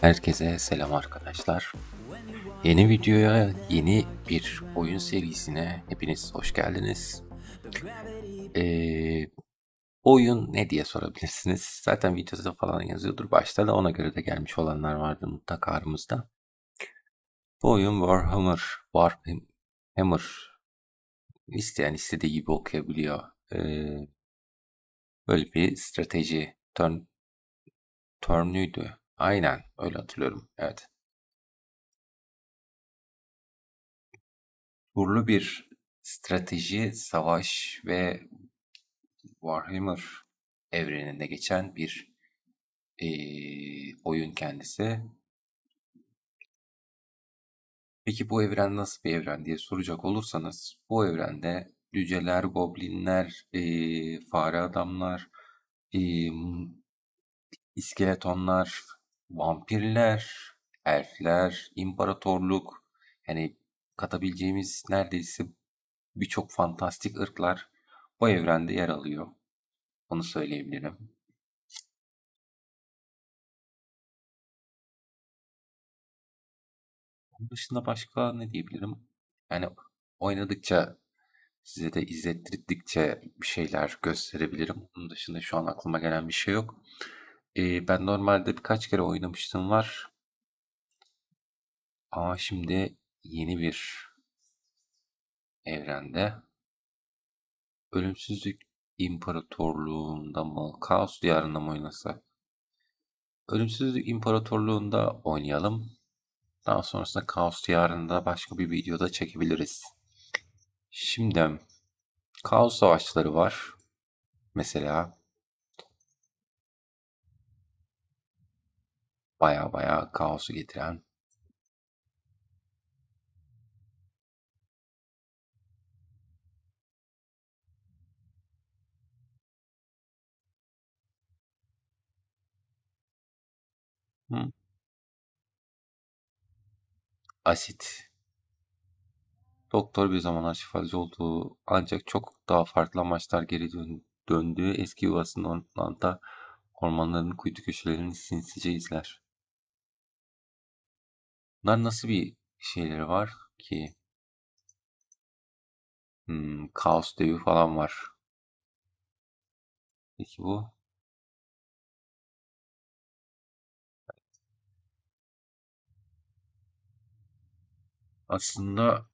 Herkese selam arkadaşlar. Yeni videoya, yeni bir oyun serisine hepiniz hoş geldiniz. Ee, Oyun ne diye sorabilirsiniz. Zaten videoda falan yazıyordur başta da ona göre de gelmiş olanlar vardı mutlaka aramızda. Bu oyun Warhammer. İsteyen istediği gibi okuyabiliyor. Böyle bir strateji turnuydu. Aynen öyle hatırlıyorum. Evet. Turlu bir strateji, savaş ve Warhammer evreninde geçen bir oyun kendisi. Peki bu evren nasıl bir evren diye soracak olursanız, bu evrende cüceler, goblinler, fare adamlar, eee, iskeletonlar, vampirler, elfler, imparatorluk, yani katabileceğimiz neredeyse birçok fantastik ırklar bu evrende yer alıyor. Onu söyleyebilirim. Onun dışında başka ne diyebilirim? Yani oynadıkça, size de izlettirdikçe bir şeyler gösterebilirim. Onun dışında şu an aklıma gelen bir şey yok. Ben normalde birkaç kere oynamıştım var. Ama şimdi yeni bir evrende Ölümsüzlük İmparatorluğu'nda mı, Kaos Diyarı'nda mı oynasak? Ölümsüzlük İmparatorluğu'nda oynayalım. Daha sonrasında Kaos Diyarı'nda başka bir videoda çekebiliriz. Şimdi Kaos Savaşları var. Mesela baya baya kaosu getiren. Hı. Asit. Doktor bir zamanlar şifacı olduğu ancak çok daha farklı amaçlar döndüğü eski yuvasının da ormanların kuytu köşelerini sinsice izler. Bunlar nasıl bir şeyleri var ki? Kaos devi falan var. Peki bu aslında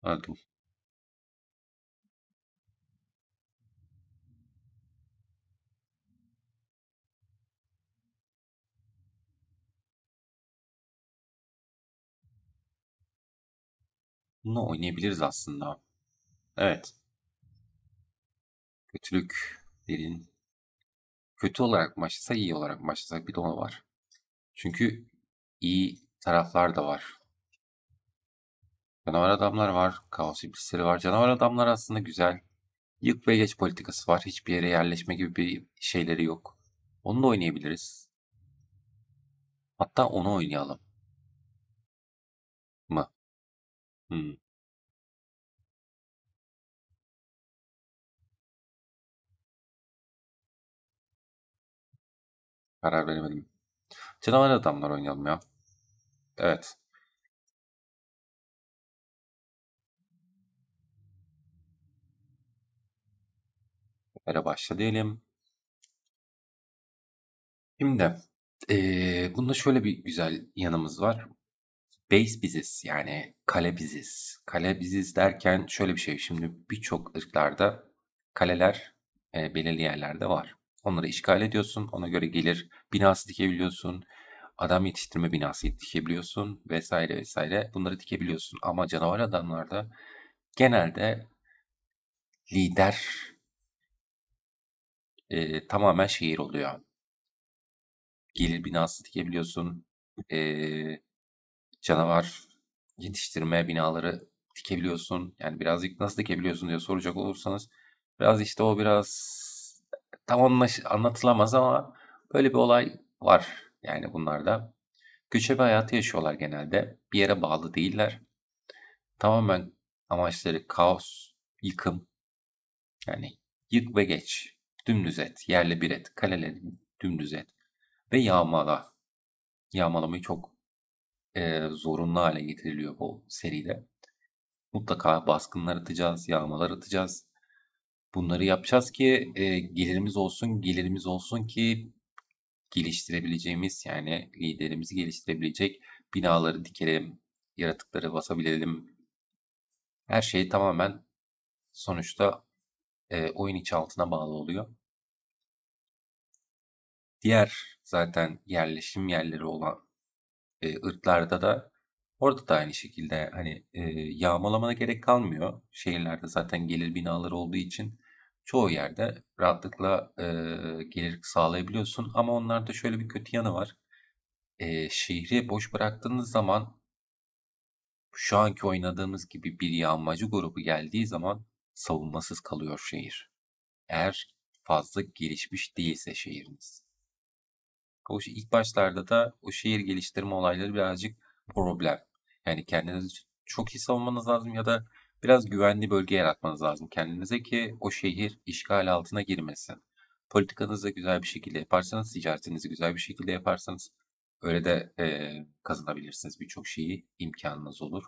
adım. Bunu oynayabiliriz aslında. Evet. Kötülüklerin kötü olarak mı başlasak, iyi olarak mı başlasak bir de o var. Çünkü iyi taraflar da var. Canavar adamlar var, kaos iblisleri var. Canavar adamlar aslında güzel. Yık ve geç politikası var. Hiçbir yere yerleşme gibi bir şeyleri yok. Onu da oynayabiliriz. Hatta onu oynayalım mı? Hmm, karar veremedim. Canavar adamlar oynayalım ya. Evet. Sefere başla diyelim. Şimdi bunda şöyle bir güzel yanımız var. Base biziz, yani kale biziz. Kale biziz derken şöyle bir şey. Şimdi birçok ırklarda kaleler belirli yerlerde var. Onları işgal ediyorsun. Ona göre gelir binası dikebiliyorsun. Adam yetiştirme binası dikebiliyorsun vesaire vesaire. Bunları dikebiliyorsun. Ama canavar adamlarda genelde lider tamamen şehir oluyor. Gelir binası dikebiliyorsun. E, Canavar yetiştirme binaları dikebiliyorsun. Yani birazcık nasıl dikebiliyorsun diye soracak olursanız biraz işte o biraz tam anlatılamaz ama böyle bir olay var yani bunlarda. Göçebe hayatı yaşıyorlar genelde. Bir yere bağlı değiller. Tamamen amaçları kaos, yıkım, yani yık ve geç. Dümdüz et, yerle bir et, kaleleri dümdüz et ve yağmala. Yağmalamayı çok zorunlu hale getiriliyor bu seride. Mutlaka baskınlar atacağız, yağmalar atacağız. Bunları yapacağız ki gelirimiz olsun, gelirimiz olsun ki geliştirebileceğimiz, yani liderimizi geliştirebilecek binaları dikelim, yaratıkları basabilelim. Her şey tamamen sonuçta oyun içi altına bağlı oluyor. Diğer zaten yerleşim yerleri olan ırklarda da orada da aynı şekilde hani yağmalamana gerek kalmıyor. Şehirlerde zaten gelir binaları olduğu için çoğu yerde rahatlıkla gelir sağlayabiliyorsun. Ama onlarda şöyle bir kötü yanı var. Şehri boş bıraktığınız zaman şu anki oynadığımız gibi bir yağmacı grubu geldiği zaman savunmasız kalıyor şehir. Eğer fazla gelişmiş değilse şehriniz. İlk başlarda da o şehir geliştirme olayları birazcık problem. Yani kendinizi çok iyi savunmanız lazım ya da biraz güvenli bölge yaratmanız lazım kendinize ki o şehir işgal altına girmesin. Politikanızı güzel bir şekilde yaparsanız, ticaretinizi güzel bir şekilde yaparsanız öyle de kazanabilirsiniz birçok şeyi, imkanınız olur.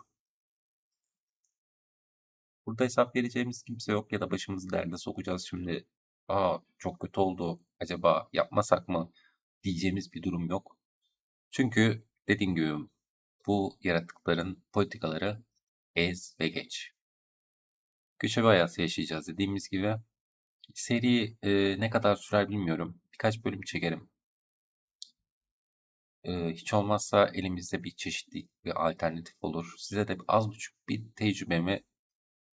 Burada hesap vereceğimiz kimse yok ya da başımızı derde sokacağız şimdi. Aa, çok kötü oldu, acaba yapmasak mı diyeceğimiz bir durum yok. Çünkü dediğim gibi bu yaratıkların politikaları ez ve geç. Göçebe hayatı yaşayacağız dediğimiz gibi. Seri ne kadar sürer bilmiyorum. Birkaç bölüm çekerim. Hiç olmazsa elimizde bir çeşitli bir alternatif olur. Size de az buçuk bir tecrübemi,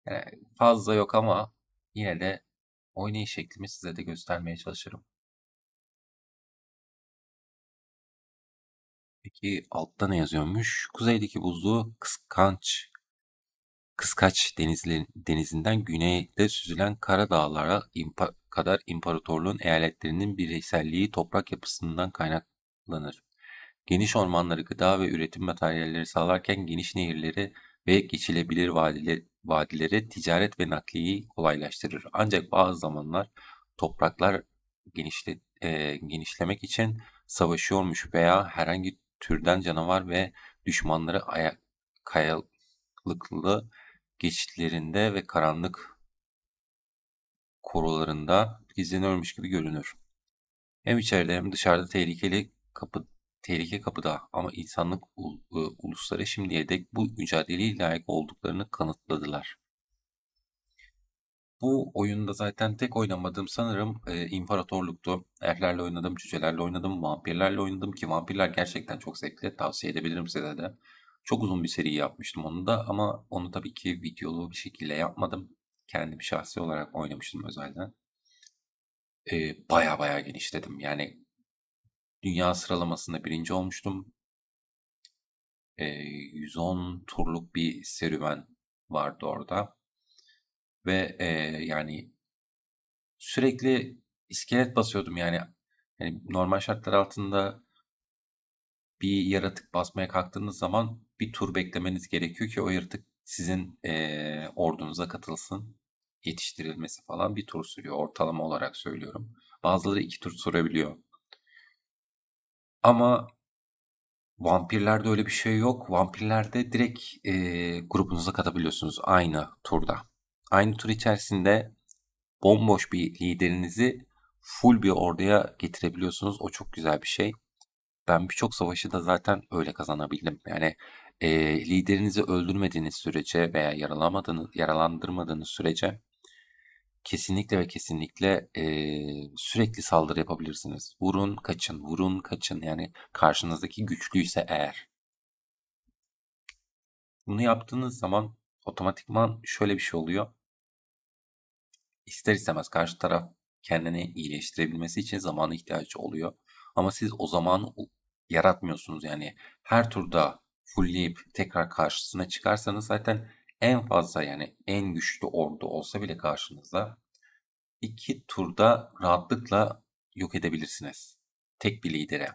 yani fazla yok ama yine de oynayış şeklimi size de göstermeye çalışırım. Peki altta ne yazıyormuş? Kuzeydeki buzlu Kıskaç denizinden güneyde süzülen Karadağlara kadar imparatorluğun eyaletlerinin bireyselliği toprak yapısından kaynaklanır. Geniş ormanları gıda ve üretim materyalleri sağlarken geniş nehirleri ve geçilebilir vadileri ticaret ve nakliyi kolaylaştırır. Ancak bazı zamanlar topraklar genişlemek için savaşıyormuş veya herhangi türden canavar ve düşmanları kayalıklı geçitlerinde ve karanlık korularında gizleniyormuş gibi görünür. Hem içeride hem dışarıda tehlike kapıda ama insanlık ulusları şimdiye dek bu mücadeleye layık olduklarını kanıtladılar. Bu oyunda zaten tek oynamadığım sanırım İmparatorluk'tu. Elflerle oynadım, cücelerle oynadım, vampirlerle oynadım ki vampirler gerçekten çok zevkli. Tavsiye edebilirim size de. Çok uzun bir seri yapmıştım onu da ama onu tabii ki videolu bir şekilde yapmadım. Kendim şahsi olarak oynamıştım özelden. Baya baya genişledim. Yani dünya sıralamasında birinci olmuştum. 110 turluk bir serüven vardı orada. Ve yani sürekli iskelet basıyordum yani. Yani normal şartlar altında bir yaratık basmaya kalktığınız zaman bir tur beklemeniz gerekiyor ki o yaratık sizin ordunuza katılsın. Yetiştirilmesi falan bir tur sürüyor. Ortalama olarak söylüyorum. Bazıları 2 tur sürebiliyor. Ama vampirlerde öyle bir şey yok. Vampirlerde direkt grubunuza katabiliyorsunuz aynı turda. Aynı tur içerisinde bomboş bir liderinizi full bir orduya getirebiliyorsunuz. O çok güzel bir şey. Ben birçok savaşı da zaten öyle kazanabildim. Yani liderinizi öldürmediğiniz sürece veya yaralandırmadığınız sürece kesinlikle ve kesinlikle sürekli saldırı yapabilirsiniz. Vurun, kaçın, vurun, kaçın. Yani karşınızdaki güçlüyse eğer. Bunu yaptığınız zaman otomatikman şöyle bir şey oluyor. İster istemez karşı taraf kendini iyileştirebilmesi için zamana ihtiyacı oluyor. Ama siz o zamanı yaratmıyorsunuz. Yani her turda fullleyip tekrar karşısına çıkarsanız zaten en fazla, yani en güçlü ordu olsa bile karşınızda 2 turda rahatlıkla yok edebilirsiniz. Tek bir lidere.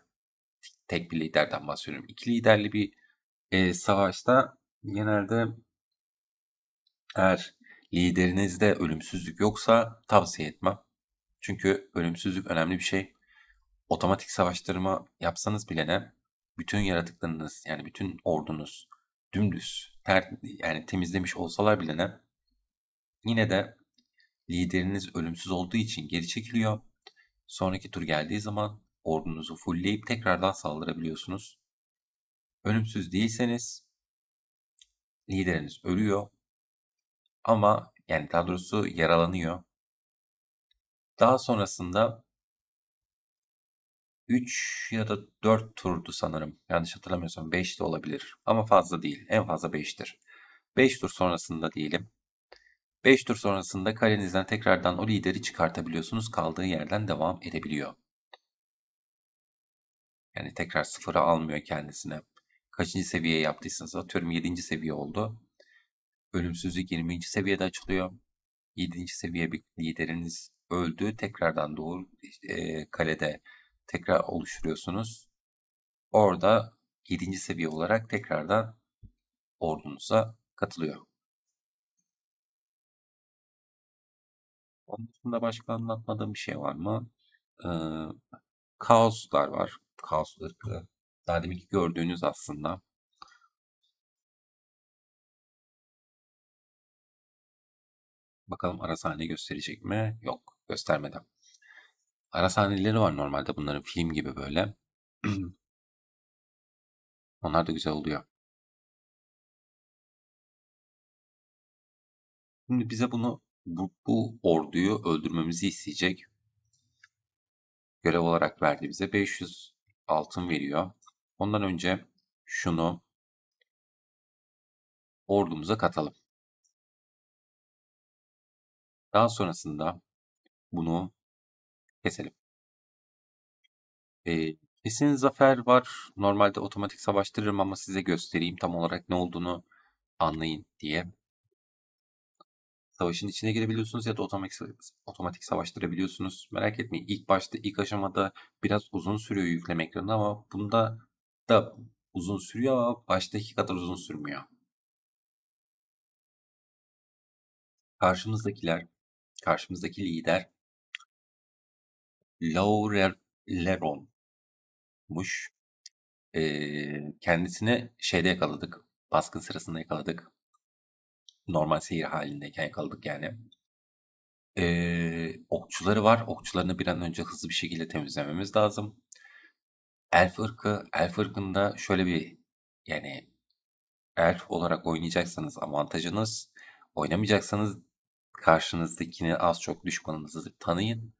Tek bir liderden bahsediyorum. İki liderli bir savaşta genelde Eğer liderinizde ölümsüzlük yoksa tavsiye etmem. Çünkü ölümsüzlük önemli bir şey. Otomatik savaştırma yapsanız bile ne? Bütün yaratıklarınız yani bütün ordunuz dümdüz yani temizlemiş olsalar bile ne? Yine de lideriniz ölümsüz olduğu için geri çekiliyor. Sonraki tur geldiği zaman ordunuzu fullleyip tekrardan saldırabiliyorsunuz. Ölümsüz değilseniz lideriniz ölüyor ama yani daha doğrusu yaralanıyor. Daha sonrasında 3 ya da 4 turdu sanırım. Yanlış hatırlamıyorsam 5 de olabilir. Ama fazla değil. En fazla 5'tir. 5 tur sonrasında diyelim. 5 tur sonrasında kalenizden tekrardan o lideri çıkartabiliyorsunuz. Kaldığı yerden devam edebiliyor. Yani tekrar sıfıra almıyor kendisine. Kaçıncı seviyeye yaptıysanız atıyorum 7. seviye oldu. Ölümsüzlük 20. seviyede açılıyor. 7. seviye bir lideriniz öldü. Tekrardan doğru kalede tekrar oluşturuyorsunuz. Orada 7. seviye olarak tekrardan ordunuza katılıyor. Onun dışında başka anlatmadığım bir şey var mı? Ee, kaoslar var. Kaos ırkı. Daha deminki gördüğünüz aslında. Bakalım ara sahne gösterecek mi? Yok, göstermedi. Ara sahneleri var normalde bunların film gibi böyle. Onlar da güzel oluyor. Şimdi bize bu orduyu öldürmemizi isteyecek. Görev olarak verdi bize. 500 altın veriyor. Ondan önce şunu ordumuza katalım. Daha sonrasında bunu keselim. Kesin zafer var. Normalde otomatik savaştırırım ama size göstereyim tam olarak ne olduğunu anlayın diye. Savaşın içine girebiliyorsunuz ya da otomatik savaştırabiliyorsunuz. Merak etmeyin. İlk başta, ilk aşamada biraz uzun sürüyor yükleme ekranı ama bunda da uzun sürüyor ama baştaki kadar uzun sürmüyor. Karşımızdakiler, karşımızdaki lider Laureleron'muş. Kendisini şeyde yakaladık. Baskın sırasında yakaladık. Normal seyir halindeyken yakaladık yani. Okçuları var. Okçularını bir an önce hızlı bir şekilde temizlememiz lazım. Elf ırkında şöyle bir yani elf olarak oynayacaksanız avantajınız, oynamayacaksanız karşınızdakini az çok düşmanınızı tanıyın.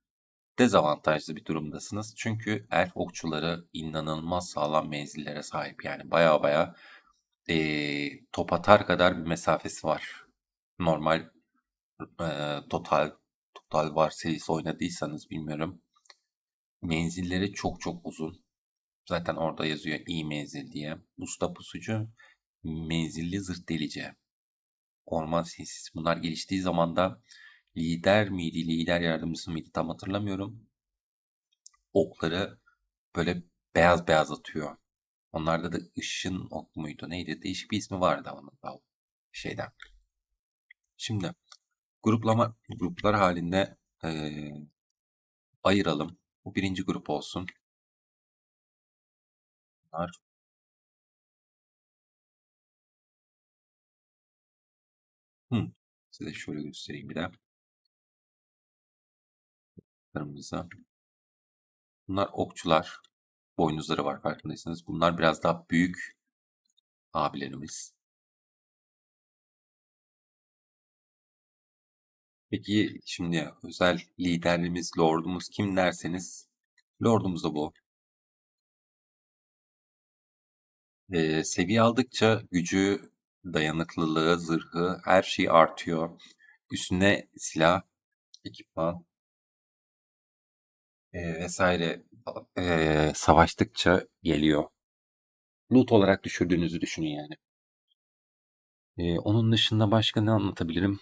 Dezavantajlı bir durumdasınız. Çünkü elf okçuları inanılmaz sağlam menzillere sahip. Yani baya baya top atar kadar bir mesafesi var. Normal Total War serisi oynadıysanız bilmiyorum. Menzilleri çok çok uzun. Zaten orada yazıyor iyi menzil diye. Usta pusucu, menzilli zırh delici, orman sinsiz. Bunlar geliştiği zaman da lider miydi, lider yardımcısı mıydı tam hatırlamıyorum. Okları böyle beyaz beyaz atıyor. Onlarda da ışın ok muydu neydi? Değişik bir ismi vardı onun da şeyden. Şimdi gruplar halinde ayıralım. Bu birinci grup olsun. Bunlar, size şöyle göstereyim bir de. Kırmızı. Bunlar okçular. Boynuzları var farkındaysanız. Bunlar biraz daha büyük abilerimiz. Peki şimdi özel liderimiz, lordumuz kim derseniz lordumuz da bu. Seviye aldıkça gücü, dayanıklılığı, zırhı her şey artıyor. Üstüne silah, ekipman vesaire savaştıkça geliyor. Loot olarak düşürdüğünüzü düşünün yani. Onun dışında başka ne anlatabilirim?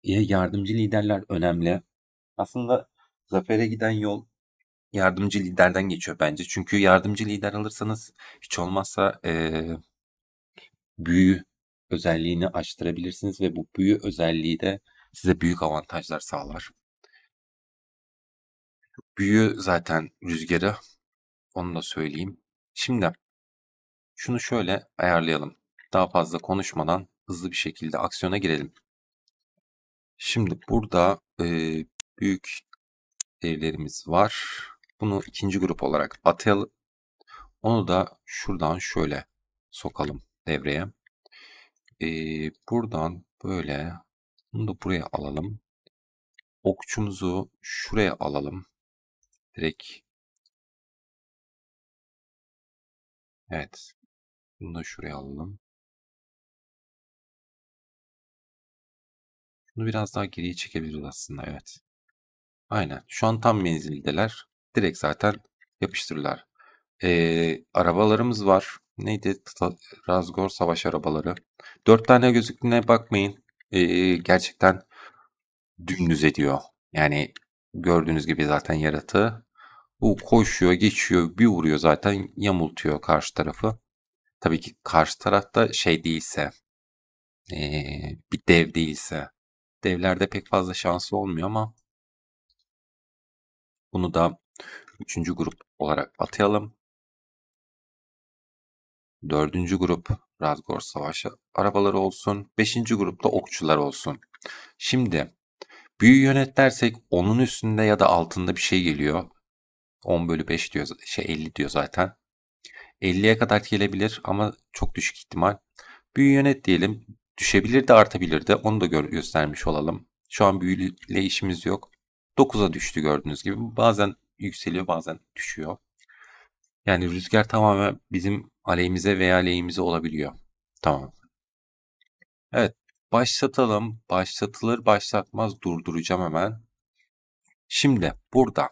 Yardımcı liderler önemli. Aslında zafere giden yol yardımcı liderden geçiyor bence. Çünkü yardımcı lider alırsanız hiç olmazsa büyü özelliğini açtırabilirsiniz ve bu büyü özelliği de size büyük avantajlar sağlar. Büyü zaten rüzgarı, onu da söyleyeyim. Şimdi şunu şöyle ayarlayalım. Daha fazla konuşmadan hızlı bir şekilde aksiyona girelim. Şimdi burada büyük evlerimiz var. Bunu ikinci grup olarak atayalım. Onu da şuradan şöyle sokalım devreye. Buradan böyle bunu da buraya alalım. Okçumuzu şuraya alalım. Direkt evet. Bunu da şuraya alalım. Bunu biraz daha geriye çekebiliriz aslında, evet. Aynen. Şu an tam menzildeler. Direkt zaten yapıştırırlar. Arabalarımız var. Neydi? Razgor savaş arabaları. 4 tane gözüktüğüne bakmayın. Gerçekten dümdüz ediyor. Yani gördüğünüz gibi zaten yaratığı. Bu koşuyor, geçiyor, bir vuruyor zaten yamultuyor karşı tarafı. Tabii ki karşı tarafta şey değilse, bir dev değilse. Devlerde pek fazla şansı olmuyor ama bunu da üçüncü grup olarak atayalım. Dördüncü grup Razgor Savaşı arabaları olsun. Beşinci grupta okçular olsun. Şimdi büyü yönet dersek onun üstünde ya da altında bir şey geliyor. 10/5 diyor, 50 diyor zaten. 50'ye kadar gelebilir ama çok düşük ihtimal. Büyü yönet diyelim. Düşebilir de artabilir de, onu da göstermiş olalım. Şu an büyüyle işimiz yok. 9'a düştü gördüğünüz gibi. Bazen yükseliyor, bazen düşüyor. Yani rüzgar tamamen bizim aleyhimize veya lehimize olabiliyor. Tamam. Evet. Başlatalım. Başlatılır başlatmaz durduracağım hemen. Şimdi burada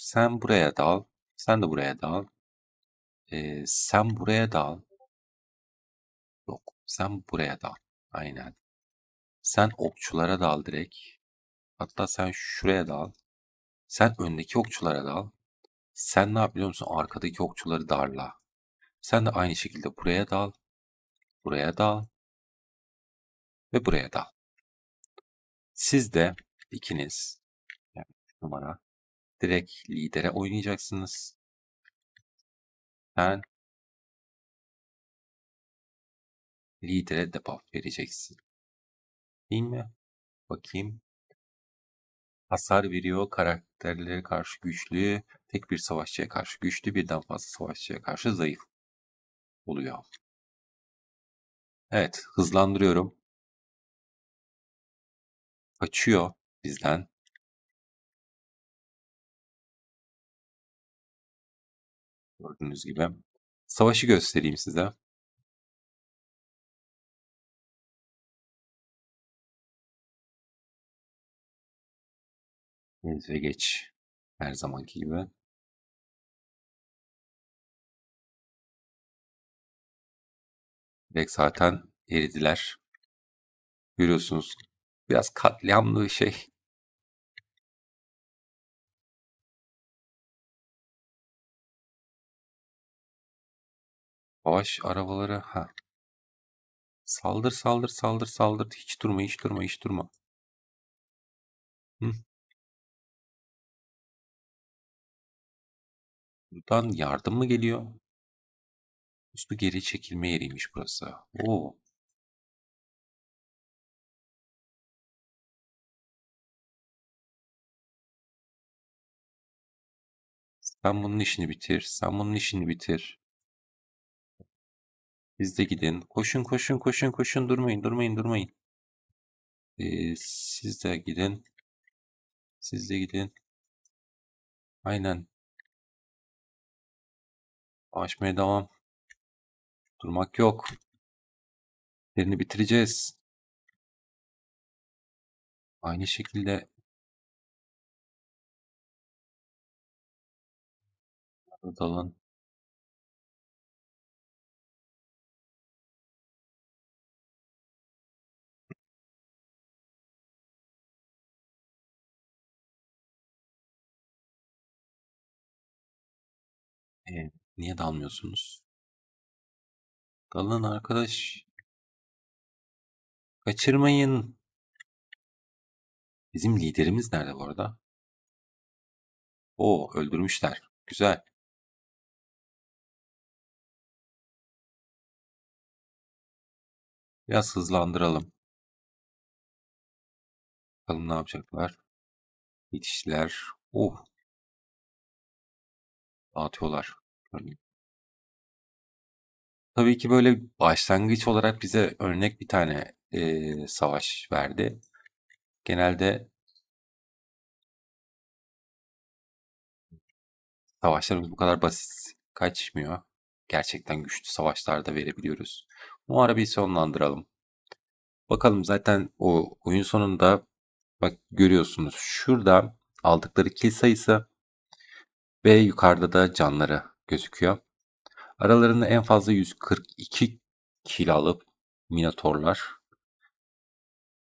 sen buraya dal. Sen de buraya dal. Sen buraya dal. Yok. Sen buraya dal. Aynen. Sen okçulara dal direkt. Hatta sen şuraya dal. Sen öndeki okçulara dal. Sen ne yap biliyor musun? Arkadaki okçuları darla. Sen de aynı şekilde buraya dal. Buraya dal. Ve buraya dal. Siz de ikiniz, yani üç numara, direkt lidere oynayacaksınız. Sen lidere debuff vereceksin. Değil mi? Bakayım. Hasar veriyor. Karakterlere karşı güçlü. Tek bir savaşçıya karşı güçlü. Birden fazla savaşçıya karşı zayıf oluyor. Evet. Hızlandırıyorum. Kaçıyor bizden. Gördüğünüz gibi. Savaşı göstereyim size. Ve geç. Her zamanki gibi. Direkt zaten eridiler. Görüyorsunuz. Biraz katliamlı bir şey. Savaş arabaları. Ha. Saldır saldır saldır saldır. Hiç durma hiç durma hiç durma. Hı. Buradan yardım mı geliyor? Üstü geri çekilme yeriymiş burası. Oo. Sen bunun işini bitir. Sen bunun işini bitir. Siz de gidin. Koşun koşun koşun koşun. Durmayın durmayın durmayın. Siz de gidin. Siz de gidin. Aynen. Savaşmaya devam. Durmak yok. Yerini bitireceğiz. Aynı şekilde dalın. Niye dalmıyorsunuz? Dalın arkadaş. Kaçırmayın. Bizim liderimiz nerede bu arada? Oo, öldürmüşler. Güzel. Biraz hızlandıralım. Bakalım ne yapacaklar. Yetiştiler. Oh, dağıtıyorlar. Tabii ki böyle başlangıç olarak bize örnek bir tane savaş verdi. Genelde savaşlarımız bu kadar basit kaçmıyor. Gerçekten güçlü savaşlarda verebiliyoruz. Bu arabayı sonlandıralım. Bakalım zaten o oyun sonunda bak görüyorsunuz şurada aldıkları kill sayısı ve yukarıda da canları gözüküyor. Aralarında en fazla 142 kill alıp Minotaurlar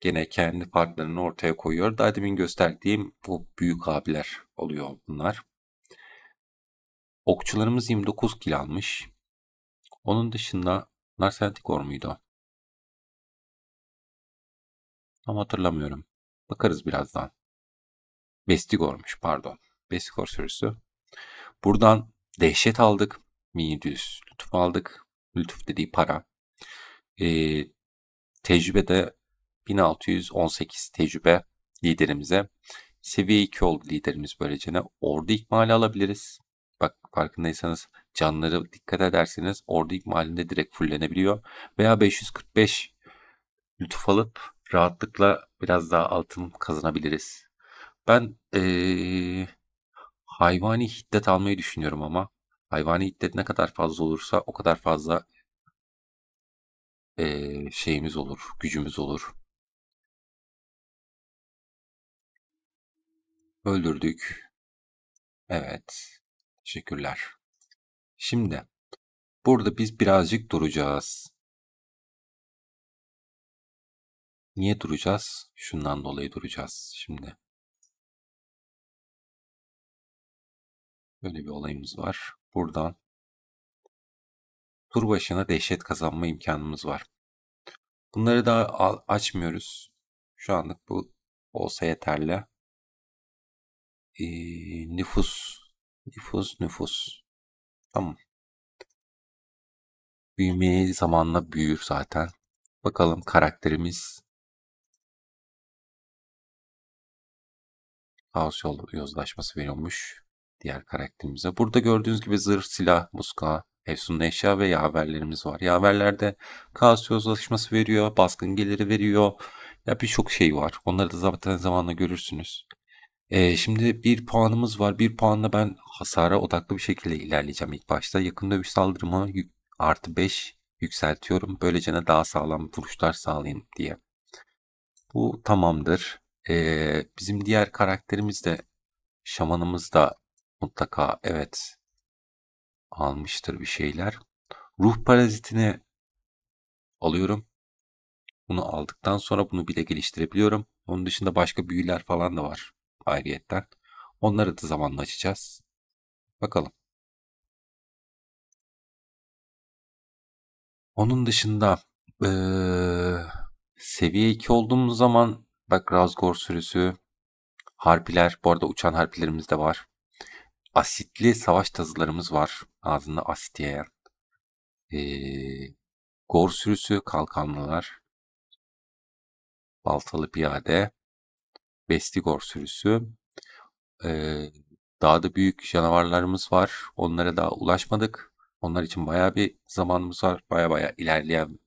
gene kendi farklarını ortaya koyuyor. Daha demin gösterdiğim bu büyük abiler oluyor bunlar. Okçularımız 29 kill almış. Onun dışında Narsentikor muydu? Tam hatırlamıyorum. Bakarız birazdan. Vestigor'muş pardon. Vestigor sürüsü. Buradan dehşet aldık. 1700 lütuf aldık. Lütuf dediği para. Ee, tecrübede 1618 tecrübe liderimize. Seviye 2 oldu liderimiz böylece. Ordu ikmali alabiliriz. Bak farkındaysanız canları dikkat ederseniz ordu ikmalinde direkt fullenebiliyor. Veya 545 lütuf alıp rahatlıkla biraz daha altın kazanabiliriz. Ben hayvani hiddet almayı düşünüyorum ama hayvani hiddet ne kadar fazla olursa o kadar fazla şeyimiz olur, gücümüz olur. Öldürdük. Evet. Teşekkürler. Şimdi burada biz birazcık duracağız. Niye duracağız? Şundan dolayı duracağız şimdi. Böyle bir olayımız var. Buradan tur başına dehşet kazanma imkanımız var. Bunları daha açmıyoruz. Şu anlık bu olsa yeterli. Nüfus. Nüfus. Tamam. Büyümeyi zamanla büyür zaten. Bakalım karakterimiz Kaos yozlaşması veriyormuş diğer karakterimize. Burada gördüğünüz gibi zırh, silah, muska, efsunlu eşya ve yaverlerimiz var. Yaverlerde kaos yozlaşması veriyor, baskın geliri veriyor. Ya birçok şey var. Onları da zaten zamanla görürsünüz. Şimdi bir puanımız var. Bir puanla ben hasara odaklı bir şekilde ilerleyeceğim ilk başta. Yakın dövüş saldırımı artı 5 yükseltiyorum. Böylece daha sağlam vuruşlar sağlayayım diye. Bu tamamdır. Bizim diğer karakterimiz de şamanımız da mutlaka evet almıştır bir şeyler. Ruh parazitini alıyorum. Bunu aldıktan sonra bunu bile geliştirebiliyorum. Onun dışında başka büyüler falan da var ayrıyetten. Onları da zamanla açacağız. Bakalım. Onun dışında seviye 2 olduğumuz zaman bak Razgor sürüsü, harpiler, bu arada uçan harpilerimiz de var. Asitli savaş tazılarımız var. Ağzında asit yayan. Ee, Gor sürüsü, kalkanlılar, baltalı piyade, bestigor sürüsü. Ee, Dağda büyük canavarlarımız var. Onlara daha ulaşmadık. Onlar için bayağı bir zamanımız var. Baya ilerleyen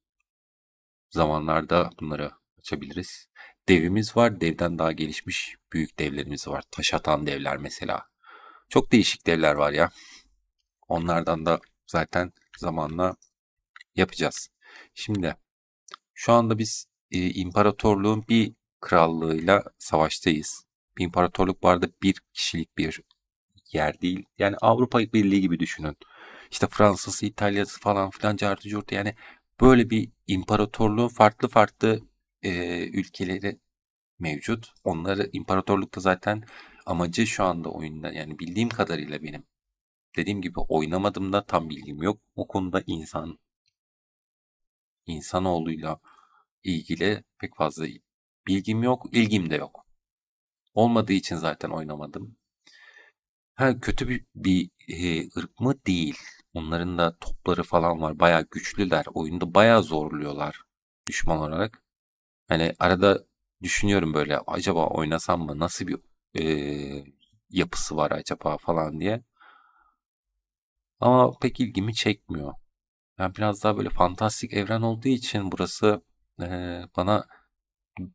zamanlarda bunları açabiliriz. Devimiz var. Devden daha gelişmiş büyük devlerimiz var. Taş atan devler mesela. Çok değişik devler var ya. Onlardan da zaten zamanla yapacağız. Şimdi şu anda biz imparatorluğun bir krallığıyla savaştayız. Bir imparatorluk bu arada bir kişilik bir yer değil. Yani Avrupa Birliği gibi düşünün. İşte Fransa'sı, İtalya'sı falan filan cartı curtu yani böyle bir imparatorluğun farklı farklı ülkeleri mevcut. Onları imparatorlukta zaten amacı şu anda oyunda yani bildiğim kadarıyla benim dediğim gibi oynamadım da tam bilgim yok. O konuda insan insanoğluyla ilgili pek fazla bilgim yok, ilgim de yok. Olmadığı için zaten oynamadım. Ha, kötü bir ırk mı? Değil. Onların da topları falan var. Bayağı güçlüler. Oyunda bayağı zorluyorlar düşman olarak. Hani arada düşünüyorum böyle acaba oynasam mı? Nasıl bir e, yapısı var acaba falan diye. Ama pek ilgimi çekmiyor. Yani biraz daha böyle fantastik evren olduğu için bana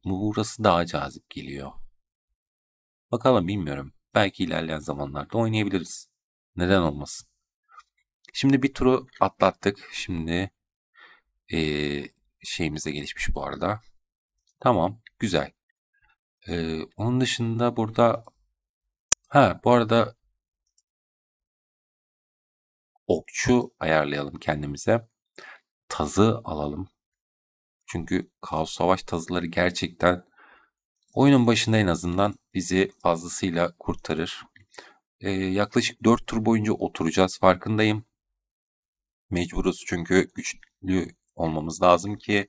burası daha cazip geliyor. Bakalım bilmiyorum. Belki ilerleyen zamanlarda oynayabiliriz. Neden olmasın? Şimdi bir turu atlattık. Şimdi eee, şeyimize gelişmiş bu arada. Tamam, güzel. Onun dışında burada ha bu arada okçu ayarlayalım kendimize. Tazı alalım. Çünkü Kaos Savaş tazıları gerçekten oyunun başında en azından bizi fazlasıyla kurtarır. Yaklaşık 4 tur boyunca oturacağız farkındayım. Mecburuz çünkü güçlü olmamız lazım ki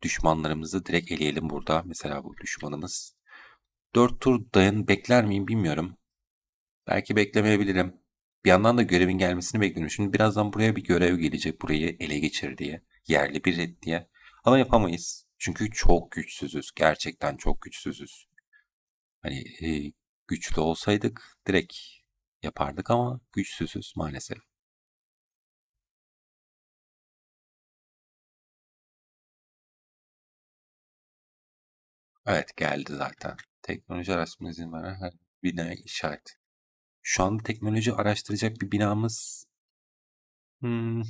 düşmanlarımızı direkt eleyelim burada. Mesela bu düşmanımız. 4 tur bekler miyim bilmiyorum. Belki beklemeyebilirim. Bir yandan da görevin gelmesini bekliyorum. Şimdi birazdan buraya bir görev gelecek. Burayı ele geçir diye. Yerli bir et diye. Ama yapamayız. Çünkü çok güçsüzüz. Gerçekten çok güçsüzüz. Hani güçlü olsaydık direkt yapardık ama güçsüzüz maalesef. Evet geldi zaten. Teknoloji araştırma izin veren her bina işaret. Şu an teknoloji araştıracak bir binamız hmm,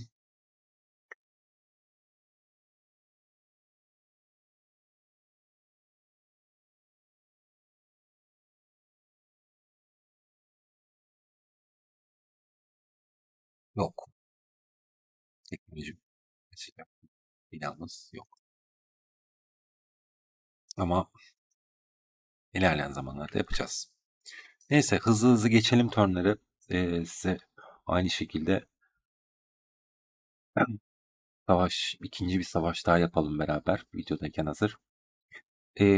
yok. Teknoloji araştıracak binamız yok. Ama ilerleyen zamanlarda yapacağız. Neyse hızlı hızlı geçelim turnları. Size aynı şekilde ikinci bir savaş daha yapalım beraber videodayken hazır.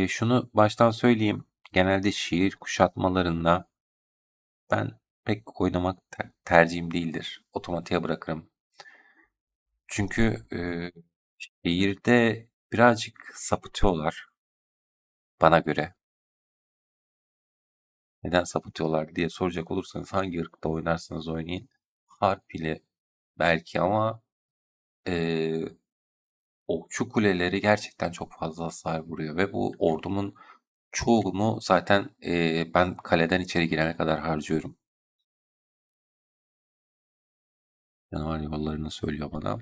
Şunu baştan söyleyeyim. Genelde şehir kuşatmalarında ben pek oynamak tercihim değildir. Otomatiğe bırakırım. Çünkü şehirde birazcık sapıtıyorlar bana göre. Neden sapıtıyorlar diye soracak olursanız hangi ırkta oynarsanız oynayın. Harp ile belki ama eee, okçu kuleleri gerçekten çok fazla hasar vuruyor ve bu ordumun çoğunu zaten ben kaleden içeri girene kadar harcıyorum. Canavar yollarını söylüyor bana.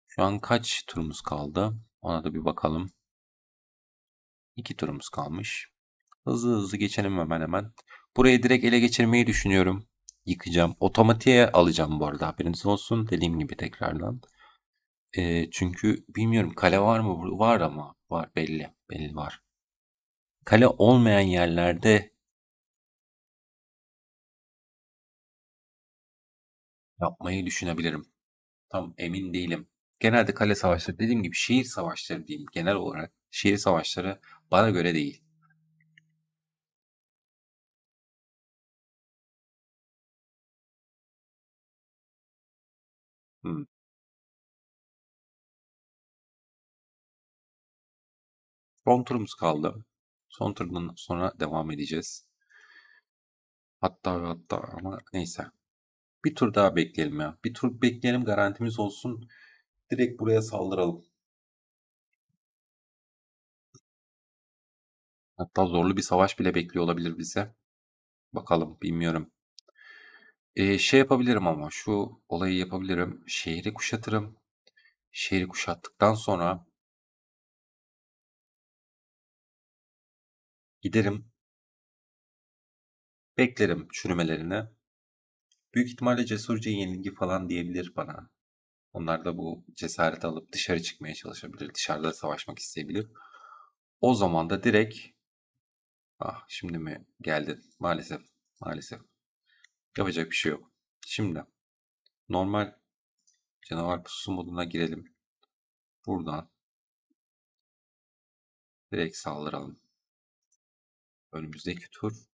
Şu an kaç turumuz kaldı? Ona da bir bakalım. 2 turumuz kalmış. Hızlı hızlı geçelim hemen hemen. Burayı direkt ele geçirmeyi düşünüyorum. Yıkacağım. Otomatiğe alacağım bu arada haberiniz olsun. Dediğim gibi tekrardan. Çünkü bilmiyorum kale var mı? Var ama. Var belli. Belli var. Kale olmayan yerlerde yapmayı düşünebilirim. Tam emin değilim. Genelde kale savaşları dediğim gibi şehir savaşları diyeyim genel olarak. Şehir savaşları bana göre değil. Hmm. Son turumuz kaldı. Son turdan sonra devam edeceğiz. Hatta ama neyse. Bir tur daha bekleyelim ya. Bir tur bekleyelim garantimiz olsun. Direkt buraya saldıralım. Hatta zorlu bir savaş bile bekliyor olabilir bize. Bakalım bilmiyorum. Şey yapabilirim ama şu olayı yapabilirim. Şehri kuşatırım. Şehri kuşattıktan sonra giderim. Beklerim çürümelerini. Büyük ihtimalle cesurca yenilgi falan diyebilir bana. Onlar da bu cesareti alıp dışarı çıkmaya çalışabilir. Dışarıda savaşmak isteyebilir. O zaman da direkt şimdi mi geldin? Maalesef. Maalesef. Yapacak bir şey yok. Şimdi normal Canavar pususu moduna girelim. Buradan direkt saldıralım. Önümüzdeki tur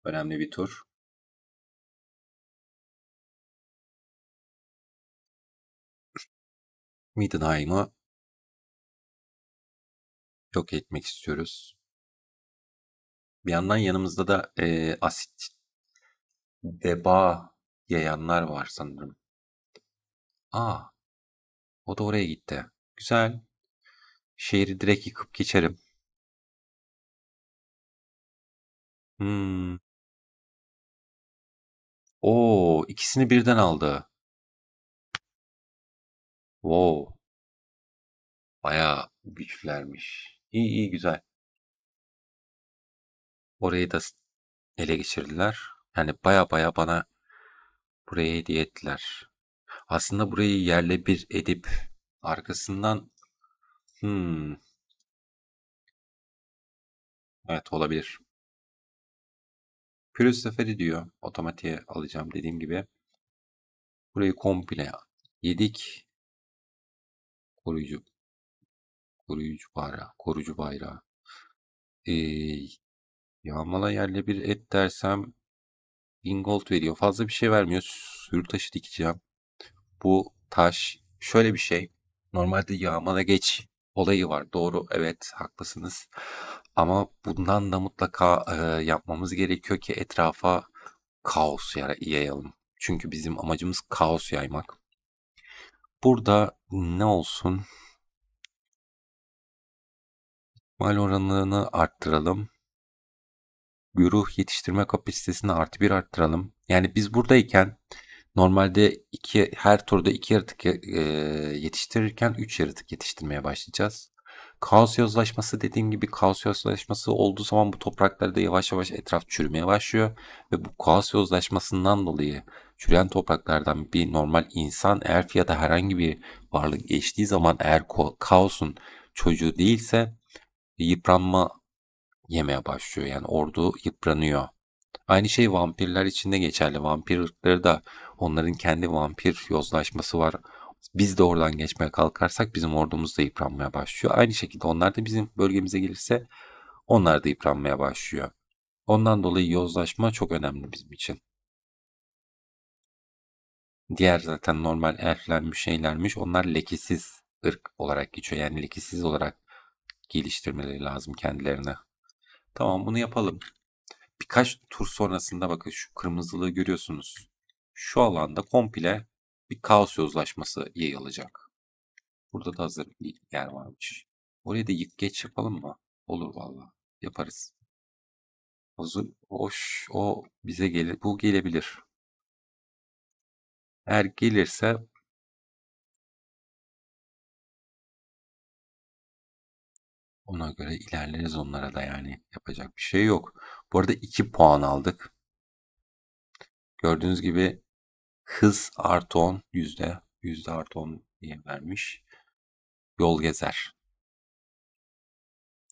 önemli bir tur. Middenheim'ı yok etmek istiyoruz. Bir yandan yanımızda da asit veba yayanlar var sanırım. Aa, o da oraya gitti. Güzel. Şehri direkt yıkıp geçerim. Hmm. Oo, ikisini birden aldı. Wow, bayağı güçlermiş. İyi iyi güzel. Orayı da ele geçirdiler. Yani baya baya bana burayı hediye ettiler. Aslında burayı yerle bir edip arkasından hmm, evet olabilir. Pürüz seferi diyor. Otomatiğe alacağım dediğim gibi. Burayı komple yedik. Koruyucu, korucu bayrağı. Ee, yağmala yerle bir et dersem 1000 gold veriyor. Fazla bir şey vermiyor. Sürü taşı dikeceğim. Bu taş şöyle bir şey. Normalde yağmala geç olayı var. Doğru, evet haklısınız. Ama bundan da mutlaka yapmamız gerekiyor ki etrafa kaos yayalım. Çünkü bizim amacımız kaos yaymak. Burada ne olsun? Mal oranını arttıralım. Güruh yetiştirme kapasitesini artı bir arttıralım. Yani biz buradayken normalde her turda iki yaratık yetiştirirken üç yaratık yetiştirmeye başlayacağız. Kaos yozlaşması dediğim gibi kaos yozlaşması olduğu zaman bu topraklarda yavaş yavaş etraf çürümeye başlıyor. Ve bu kaos yozlaşmasından dolayı çürüyen topraklardan bir normal insan, elf ya da herhangi bir varlık geçtiği zaman eğer kaosun çocuğu değilse yıpranma yemeye başlıyor. Yani ordu yıpranıyor. Aynı şey vampirler için de geçerli. Vampir ırkları da onların kendi vampir yozlaşması var. Biz de oradan geçmeye kalkarsak bizim ordumuz da yıpranmaya başlıyor. Aynı şekilde onlar da bizim bölgemize gelirse onlar da yıpranmaya başlıyor. Ondan dolayı yozlaşma çok önemli bizim için. Diğer zaten normal elflenmiş şeylermiş. Onlar lekesiz ırk olarak geçiyor. Yani lekesiz olarak geliştirmeleri lazım kendilerine. Tamam bunu yapalım. Birkaç tur sonrasında bakın şu kırmızılığı görüyorsunuz. Şu alanda komple bir kaos yozlaşması yayılacak. Burada da hazır bir yer varmış. Oraya da yık geç yapalım mı? Olur valla. Yaparız. O bize gelir. Bu gelebilir. Eğer gelirse ona göre ilerleriz onlara da yani. Yapacak bir şey yok. Bu arada 2 puan aldık. Gördüğünüz gibi hız artı 10 yüzde artı 10 diye vermiş. Yol gezer.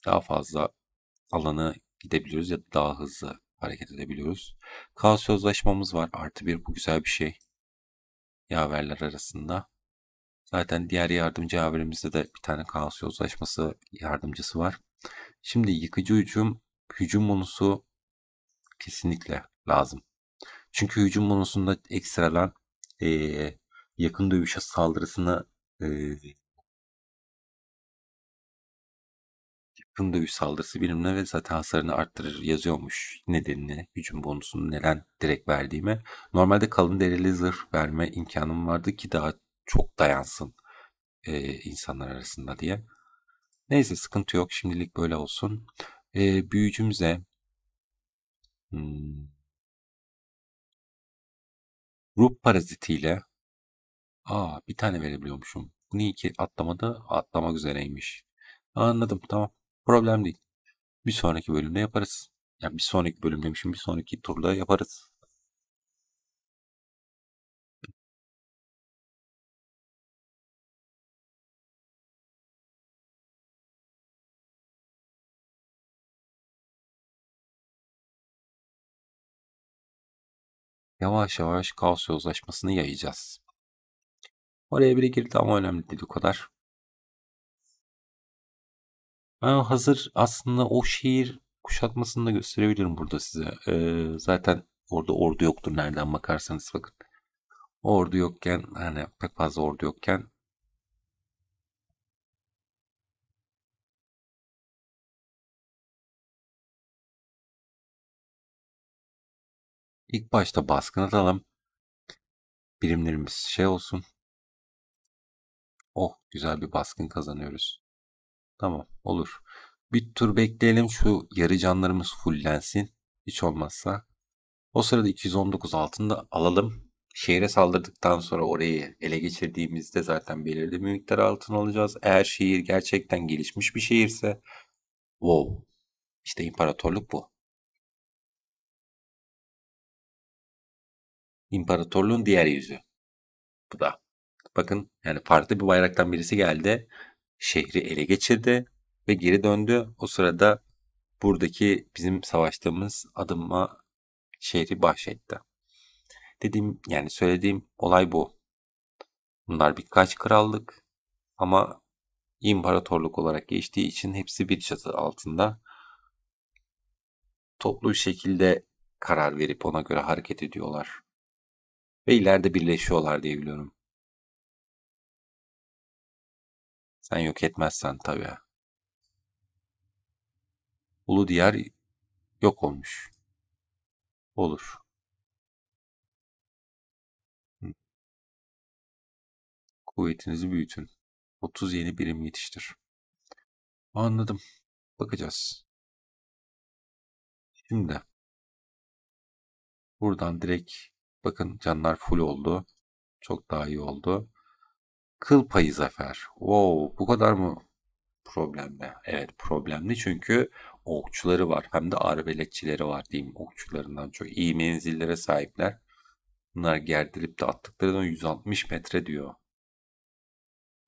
Daha fazla alanı gidebiliyoruz ya da daha hızlı hareket edebiliyoruz. Kaos sözleşmemiz var. Artı bir bu güzel bir şey. Yaverler arasında. Zaten diğer yardımcı yaverimizde de bir tane kaos sözleşmesi yardımcısı var. Şimdi yıkıcı hücum bonusu kesinlikle lazım. Çünkü hücum bonusunda ekstradan yakın dövüşe saldırısını yakın dövüş saldırısı birimine ve zaten hasarını arttırır yazıyormuş nedenini, hücum bonusunu neden direkt verdiğime. Normalde kalın derili zırh verme imkanım vardı ki daha çok dayansın insanlar arasında diye. Neyse sıkıntı yok şimdilik böyle olsun. Büyücümüze hmm, ruh parazitiyle bir tane verebiliyormuşum. Bu niye ki atlamadı? Atlamak üzereymiş. Anladım tamam. Problem değil. Bir sonraki bölümde yaparız. Yani bir sonraki bölüm demişim, bir sonraki turda yaparız. Yavaş yavaş kaos yozlaşmasını yayacağız. Oraya biri girdi ama önemli değil o kadar. Ben hazır aslında o şehir kuşatmasını da gösterebilirim burada size. Zaten orada ordu yoktur nereden bakarsanız bakın. Ordu yokken hani pek fazla ordu yokken ilk başta baskın atalım. Birimlerimiz şey olsun. Oh güzel bir baskın kazanıyoruz. Tamam olur. Bir tur bekleyelim şu yarı canlarımız fullensin. Hiç olmazsa. O sırada 219 altında alalım. Şehre saldırdıktan sonra orayı ele geçirdiğimizde zaten belirli bir miktar altın alacağız. Eğer şehir gerçekten gelişmiş bir şehirse wow işte imparatorluk bu. İmparatorluğun diğer yüzü bu da. Bakın yani farklı bir bayraktan birisi geldi. Şehri ele geçirdi ve geri döndü. O sırada buradaki bizim savaştığımız adıma şehri bahşetti. Dediğim yani söylediğim olay bu. Bunlar birkaç krallık ama imparatorluk olarak geçtiği için hepsi bir çatı altında toplu bir şekilde karar verip ona göre hareket ediyorlar. Ve ileride birleşiyorlar diye biliyorum. Sen yok etmezsen tabii. Ulu Diyar yok olmuş. Olur. Kuvvetinizi büyütün. 30 yeni birim yetiştir. Anladım. Bakacağız. Şimdi buradan direkt bakın canlar full oldu. Çok daha iyi oldu. Kıl payı zafer. Wow, bu kadar mı problemli? Evet problemli çünkü okçuları var. Hem de arbeletçileri var diyeyim okçularından çok iyi menzillere sahipler. Bunlar gerdirip de attıkları 160 metre diyor.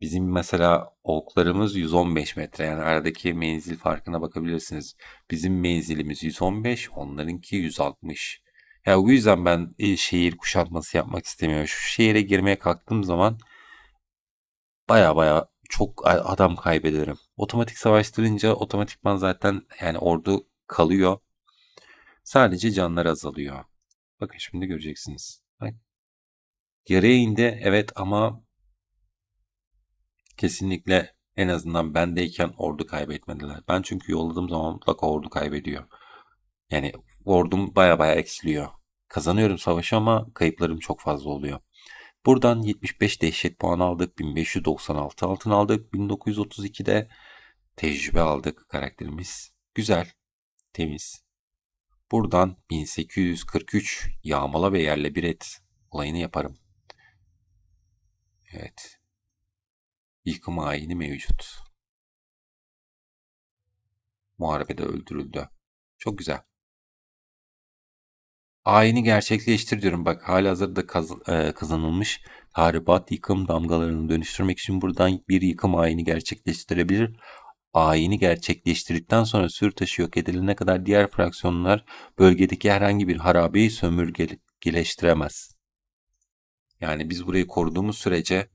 Bizim mesela oklarımız 115 metre yani aradaki menzil farkına bakabilirsiniz. Bizim menzilimiz 115, onlarınki 160. Ya bu yüzden ben şehir kuşatması yapmak istemiyorum. Şu şehire girmeye kalktığım zaman baya baya çok adam kaybederim. Otomatik savaştırınca otomatikman zaten yani ordu kalıyor. Sadece canlar azalıyor. Bakın şimdi göreceksiniz. Bak, yarıya indi evet ama kesinlikle en azından bendeyken ordu kaybetmediler. Ben çünkü yolladığım zaman mutlaka ordu kaybediyor. Yani ordum baya baya eksiliyor. Kazanıyorum savaşı ama kayıplarım çok fazla oluyor. Buradan 75 dehşet puan aldık. 1596 altın aldık. 1932'de tecrübe aldık karakterimiz. Güzel, temiz. Buradan 1843 yağmala ve yerle bir et olayını yaparım. Evet. Yıkım ayini mevcut. Muharebede öldürüldü. Çok güzel. Ayini gerçekleştir diyorum. Bak halihazırda kazanılmış tahribat yıkım damgalarını dönüştürmek için buradan bir yıkım ayini gerçekleştirebilir. Ayini gerçekleştirdikten sonra sür taşı yok edilene kadar diğer fraksiyonlar bölgedeki herhangi bir harabeyi sömürgeleştiremez. Yani biz burayı koruduğumuz sürece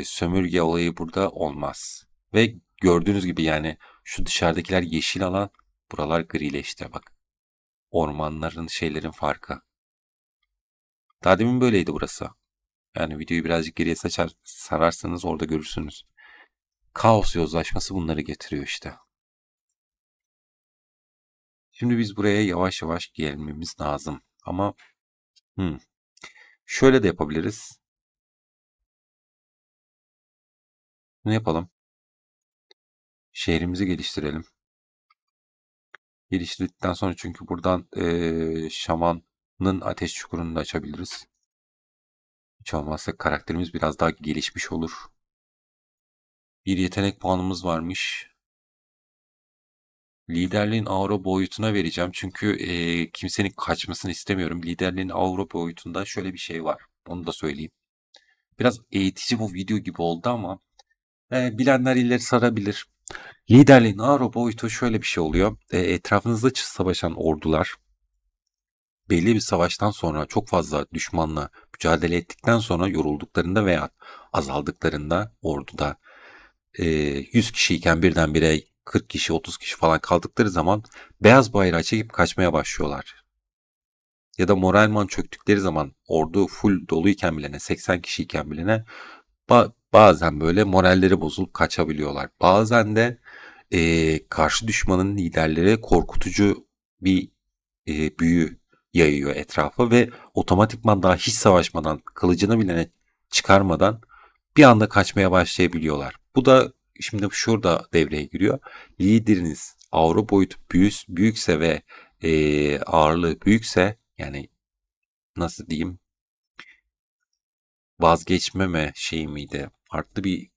sömürge olayı burada olmaz. Ve gördüğünüz gibi yani şu dışarıdakiler yeşil alan, buralar grileşti bak. Ormanların şeylerin farkı. Daha demin böyleydi burası. Yani videoyu birazcık geriye sararsanız orada görürsünüz. Kaos yozlaşması bunları getiriyor işte. Şimdi biz buraya yavaş yavaş gelmemiz lazım. Ama hmm, şöyle de yapabiliriz. Ne yapalım? Şehrimizi geliştirelim. Geliştirdikten sonra çünkü buradan şamanın ateş çukurunu da açabiliriz. Hiç olmazsa karakterimiz biraz daha gelişmiş olur. Bir yetenek puanımız varmış. Liderliğin aura boyutuna vereceğim. Çünkü kimsenin kaçmasını istemiyorum. Liderliğin aura boyutunda şöyle bir şey var. Onu da söyleyeyim. Biraz eğitici bu video gibi oldu ama bilenler ileri sarabilir. Liderliğin aura boyutu şöyle bir şey oluyor. Etrafınızda savaşan ordular belli bir savaştan sonra çok fazla düşmanla mücadele ettikten sonra yorulduklarında veya azaldıklarında orduda 100 kişiyken birdenbire 40 kişi 30 kişi falan kaldıkları zaman beyaz bayrağı çekip kaçmaya başlıyorlar. Ya da moralman çöktükleri zaman ordu full doluyken bile ne 80 kişiyken bile ne bazen böyle moralleri bozulup kaçabiliyorlar. Bazen de karşı düşmanın liderleri korkutucu bir büyü yayıyor etrafa ve otomatikman daha hiç savaşmadan kılıcını bile çıkarmadan bir anda kaçmaya başlayabiliyorlar. Bu da şimdi şurada devreye giriyor. Lideriniz aura boyutu büyükse ve ağırlığı büyükse yani nasıl diyeyim vazgeçmeme şey miydi? Farklı bir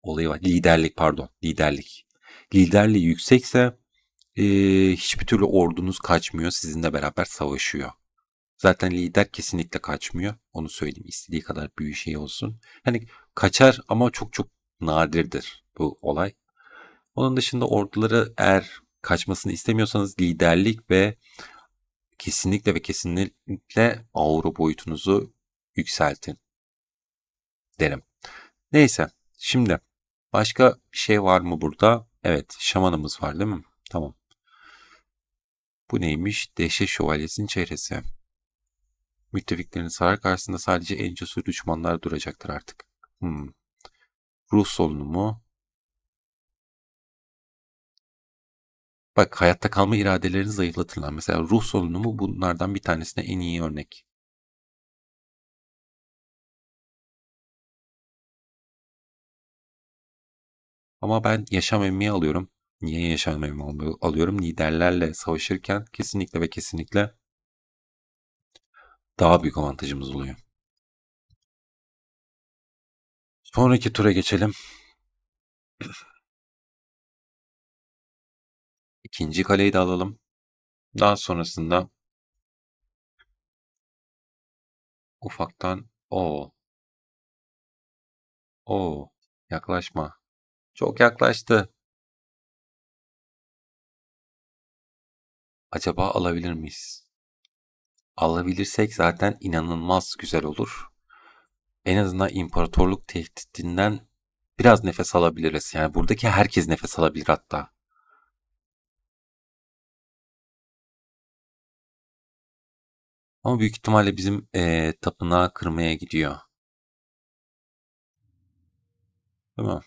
olayı var. Liderlik pardon liderlik. Liderliği yüksekse hiçbir türlü ordunuz kaçmıyor. Sizinle beraber savaşıyor. Zaten lider kesinlikle kaçmıyor. Onu söyleyeyim. İstediği kadar büyük şey olsun. Hani kaçar ama çok çok nadirdir bu olay. Onun dışında orduları eğer kaçmasını istemiyorsanız liderlik ve kesinlikle aura boyutunuzu yükseltin derim. Neyse şimdi başka bir şey var mı burada? Evet şamanımız var değil mi? Tamam. Bu neymiş? Dehşet şövalyesinin çehresi. Müttefiklerin sarar karşısında sadece en cesur düşmanlar duracaktır artık. Hmm. Ruh solunumu. Bak hayatta kalma iradelerini zayıflatırlar. Mesela ruh solunumu bunlardan bir tanesine en iyi örnek. Ama ben yaşam emmiği alıyorum. Niye yaşam emmiği alıyorum? Liderlerle savaşırken kesinlikle ve kesinlikle daha büyük avantajımız oluyor. Sonraki tura geçelim. İkinci kaleyi de alalım. Daha sonrasında ufaktan o yaklaşma. Çok yaklaştı. Acaba alabilir miyiz? Alabilirsek zaten inanılmaz güzel olur. En azından imparatorluk tehdidinden biraz nefes alabiliriz. Yani buradaki herkes nefes alabilir hatta. Ama büyük ihtimalle bizim tapınağı kırmaya gidiyor. Değil mi?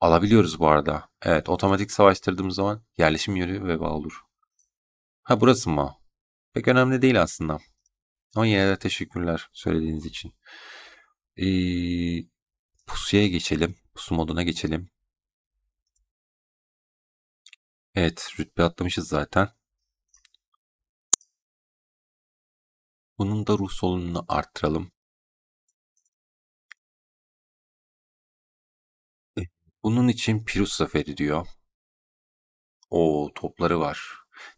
Alabiliyoruz bu arada. Evet, otomatik savaştırdığımız zaman yerleşim yeri veba olur. Ha burası mı? Pek önemli değil aslında. Ama yine de teşekkürler söylediğiniz için. Ee, Pusuya geçelim. Pusu moduna geçelim. Evet, rütbe atlamışız zaten. Bunun da ruh solunumunu arttıralım. E, Bunun için Pirus Zaferi diyor. O topları var.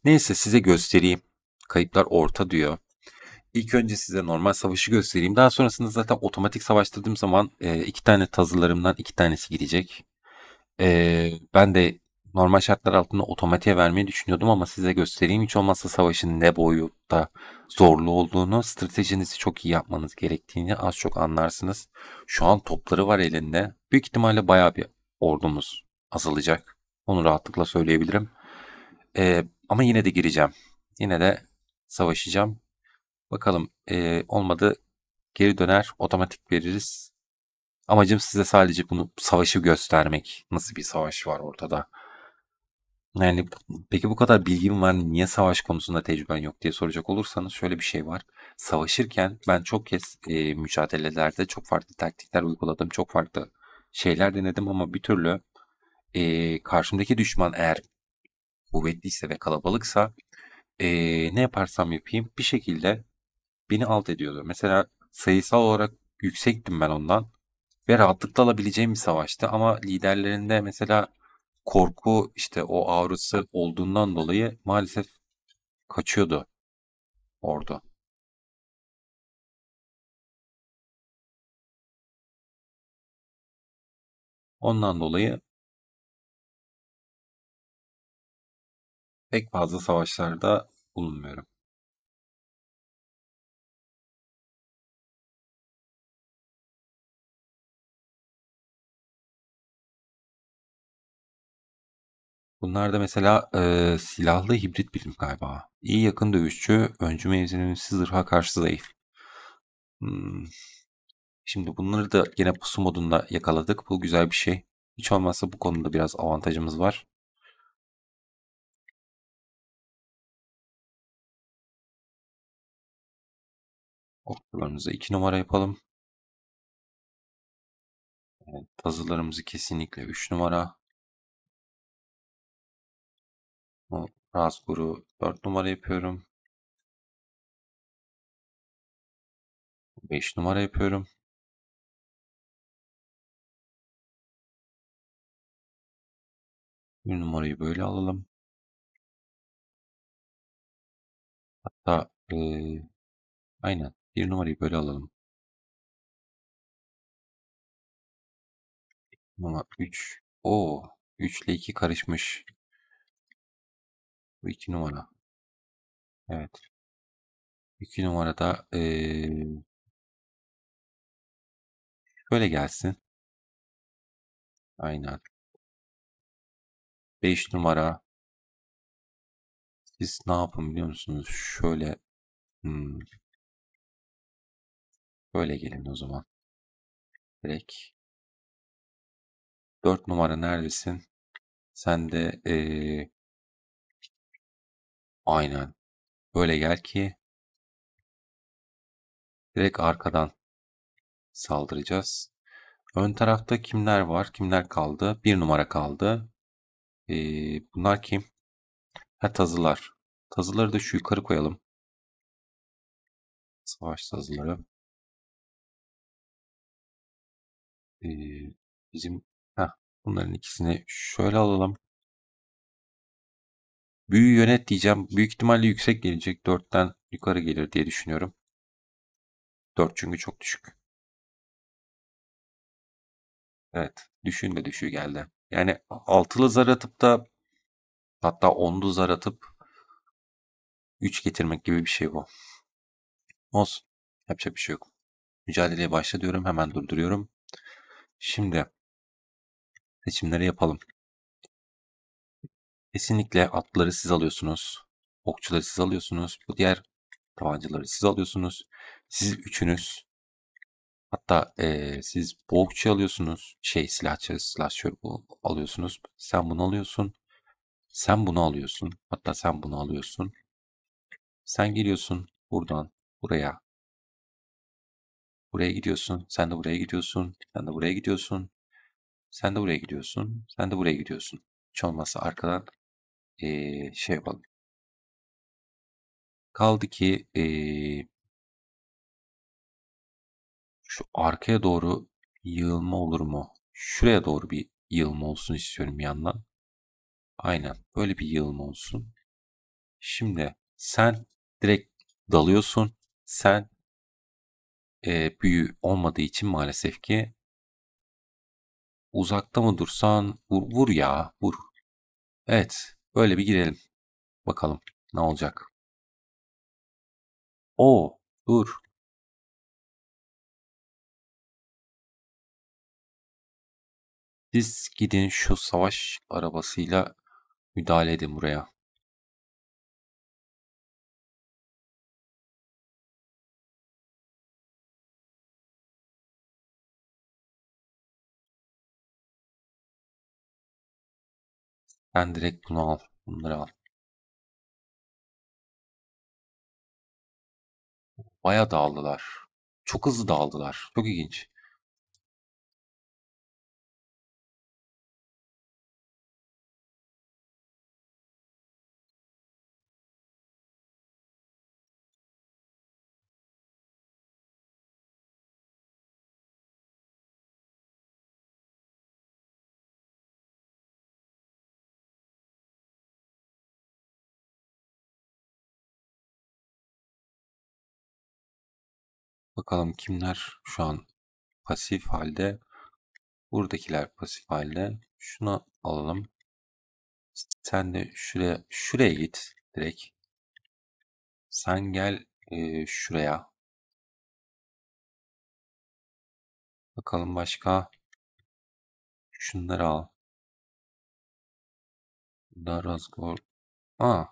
Neyse size göstereyim. Kayıplar orta diyor. İlk önce size normal savaşı göstereyim. Daha sonrasında zaten otomatik savaştırdığım zaman iki tane tazılarımdan iki tanesi gidecek. Ben de normal şartlar altında otomatiğe vermeyi düşünüyordum ama size göstereyim. Hiç olmazsa savaşın ne boyutta zorlu olduğunu, stratejinizi çok iyi yapmanız gerektiğini az çok anlarsınız. Şu an topları var elinde. Büyük ihtimalle bayağı bir ordumuz azalacak. Onu rahatlıkla söyleyebilirim. Ama yine de gireceğim. Yine de savaşacağım. Bakalım olmadı geri döner otomatik veririz. Amacım size sadece bunu savaşı göstermek. Nasıl bir savaş var ortada. Yani peki bu kadar bilgim var niye savaş konusunda tecrüben yok diye soracak olursanız şöyle bir şey var. Savaşırken ben çok kez mücadelelerde çok farklı taktikler uyguladım. Çok farklı şeyler denedim ama bir türlü karşımdaki düşman eğer kuvvetliyse ve kalabalıksa ne yaparsam yapayım bir şekilde beni alt ediyordu. Mesela sayısal olarak yüksektim ben ondan ve rahatlıkla alabileceğim bir savaştı ama liderlerinde mesela korku işte o aurası olduğundan dolayı maalesef kaçıyordu orada. Ondan dolayı pek fazla savaşlarda bulunmuyorum. Bunlar da mesela silahlı hibrit birim galiba. İyi yakın dövüşçü, öncü mevzimsi zırha karşı zayıf. Hmm, Şimdi bunları da yine pusu modunda yakaladık. Bu güzel bir şey. Hiç olmazsa bu konuda biraz avantajımız var. Okçularımızı 2 numara yapalım. Evet, tazılarımızı kesinlikle 3 numara. O Razgur'u 4 numara yapıyorum. 5 numara yapıyorum. 1 numarayı böyle alalım. Hatta aynen 1 numarayı böyle alalım. Numara 3. Oo, 3 ile 2 karışmış. Bu 2 numara. Evet. 2 numarada şöyle gelsin. Aynen. 5 numara. Siz ne yapın biliyor musunuz? Şöyle hmm, böyle gelin o zaman. Direkt. 4 numara neredesin? Sen de aynen. Böyle gel ki direkt arkadan saldıracağız. Ön tarafta kimler var? Kimler kaldı? 1 numara kaldı. Bunlar kim? Ha, tazılar. Tazıları da şu yukarı koyalım. Savaş tazıları. Ee, bizim ha bunların ikisini şöyle alalım. Büyü yönet diyeceğim. Büyük ihtimalle yüksek gelecek. 4'ten yukarı gelir diye düşünüyorum. 4 çünkü çok düşük. Evet. Düşün de düşüğü geldi. Yani altılı zar atıp da hatta onlu zar atıp 3 getirmek gibi bir şey bu. Olsun. Yapacak bir şey yok. Mücadeleye başla diyorum. Hemen durduruyorum. Şimdi seçimleri yapalım. Kesinlikle atları siz alıyorsunuz. Okçuları siz alıyorsunuz. Bu diğer tabancaları siz alıyorsunuz. Siz üçünüz. Hatta siz bu okçu alıyorsunuz. Silahşör bu alıyorsunuz. Sen bunu alıyorsun. Sen bunu alıyorsun. Hatta sen bunu alıyorsun. Sen geliyorsun buradan buraya. Buraya gidiyorsun. Sen de buraya gidiyorsun. Sen de buraya gidiyorsun. Sen de buraya gidiyorsun. Sen de buraya gidiyorsun. Hiç olmazsa arkadan şey yapalım. Kaldı ki şu arkaya doğru yığılma olur mu? Şuraya doğru bir yığılma olsun istiyorum bir yandan. Aynen böyle bir yığılma olsun. Şimdi sen direkt dalıyorsun. Sen büyü olmadığı için maalesef ki uzakta mı dursan vur, vur ya vur. Evet böyle bir girelim. Bakalım ne olacak. Oo dur. Siz gidin şu savaş arabasıyla müdahale edin buraya. Sen direkt bunu al. Bunları al. Baya dağıldılar. Çok hızlı dağıldılar. Çok ilginç. Bakalım kimler şu an pasif halde. Buradakiler pasif halde. Şunu alalım. Sen de şuraya git direkt. Sen gel şuraya. Bakalım başka. Şunları al. Darazgor. Aa,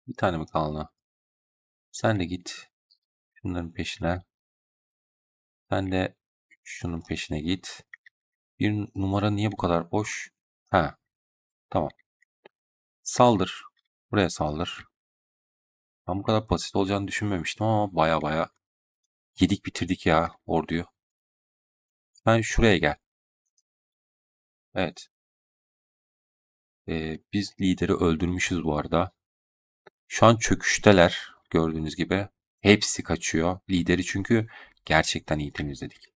bir tane mi kaldı? Sen de git şunların peşine. Sen de şunun peşine git. Bir numara niye bu kadar boş? Ha, tamam. Saldır. Buraya saldır. Ben bu kadar basit olacağını düşünmemiştim ama baya baya yedik bitirdik ya orduyu. Sen şuraya gel. Evet. Biz lideri öldürmüşüz bu arada. Şu an çöküşteler gördüğünüz gibi. Hepsi kaçıyor. Lideri çünkü gerçekten iyi temizledik.